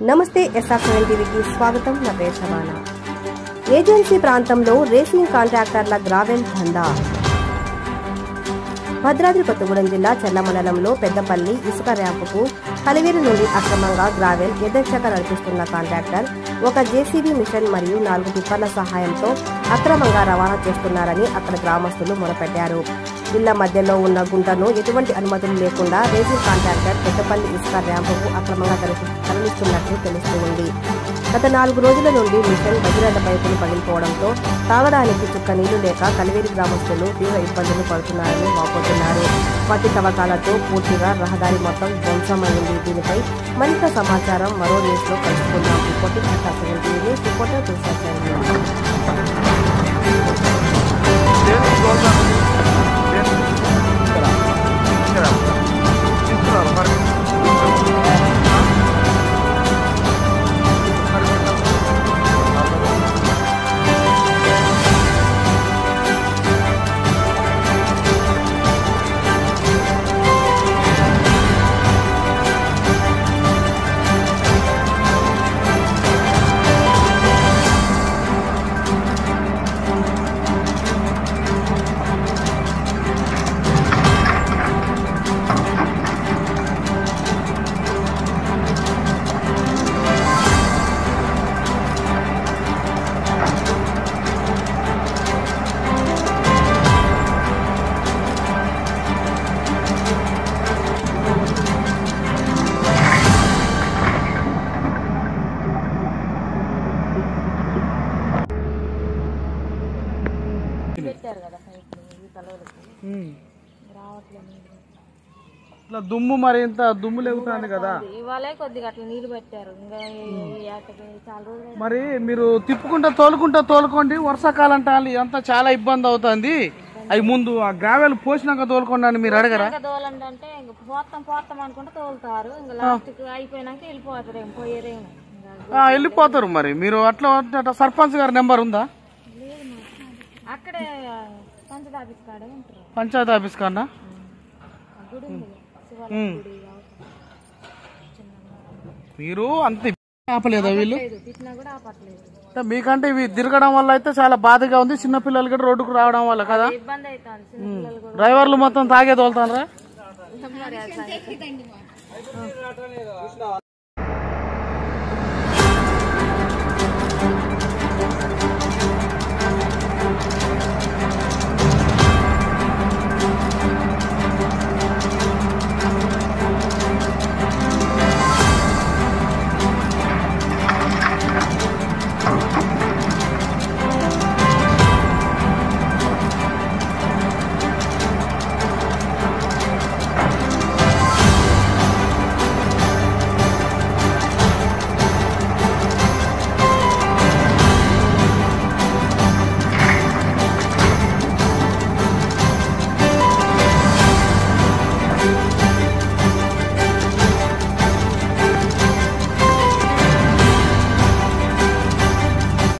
నమస్తే SR7 టీవీకి స్వాగతం. నా పేరు శబానా. ఏజెన్సీ ప్రాంతంలో రేసింగ్ కాంట్రాక్టర్ల గ్రావెల్ దందా. భద్రాద్రి కొత్తగూడెం జిల్లా చెల్ల మండలంలో పెద్దపల్లి ఇసుక ర్యాంపుకు కలివేరు నుండి అక్రమంగా గ్రావెల్ యథేచ్ఛగా నడిపిస్తున్న కాంట్రాక్టర్ ఒక జేసీబీ మిషన్ మరియు 4 టిప్పర్ల సహాయంతో అక్రమంగా రవాణా చేస్తున్నారని అక్కడ గ్రామస్తులు మొరపెట్టారు. ఇళ్ల మధ్యలో ఉన్న గుంటను ఎటువంటి అనుమతులు లేకుండా రేసింగ్ కాంట్రాక్టర్ పెద్దపల్లి ఇసుక ర్యాంపుకు అక్రమంగా తరలిస్తున్నట్లు తెలుస్తుంది. గత 4 రోజుల నుండి మిషన్ బహిరంగ పైపులు పగిలిపోవడంతో తాగడానికి చుక్క నీళ్లు లేక కలివేరి గ్రామస్తులు తీవ్ర ఇబ్బందులు పడుతున్నారని వాపోతున్నారు. మట్టి తవ్వకాలతో పూర్తిగా రహదారి మొత్తం ధ్వంసమైంది. దీనిపై మరింత సమాచారం మరో న్యూస్ లో కలుసుకుందాం. రిపోర్టింగ్ SR7 టీవీ రిపోర్టర్ ఇట్లా దుమ్ము మరి ఇంత దుమ్ము లేగుతుంది కదా, ఇవాళ కొద్దిగా అట్లా నీళ్లు పెట్టారు. మరి మీరు తిప్పుకుంటా తోలుకోండి. వర్షాకాలం టాలి అంతా చాలా ఇబ్బంది అవుతుంది. అవి ముందు ఆ గ్రావెల్ పోసినాక తోలుకోండి అని మీరు అడగరా? తోలంటే పోతాం అనుకుంటే తోలుతారు. ఇంకా లాస్ట్ అయిపోయినాక వెళ్ళిపోతారు, పోయేరేమో వెళ్ళిపోతారు. మరి మీరు అట్లా సర్పంచ్ గారి నెంబర్ ఉందా? అక్కడే పంచాయతీ ఆఫీస్ కాడే ఉంటారు. పంచాయతీ ఆఫీస్ కన్నా మీరు అంత ఆపలేదా? వీళ్ళు మీకంటే ఇవి తిరగడం వల్ల అయితే చాలా బాధగా ఉంది. చిన్నపిల్లలు కూడా రోడ్డుకు రావడం వల్ల కదా ఇబ్బంది అవుతుంది. డ్రైవర్లు మొత్తం తాగే తోలుతారా?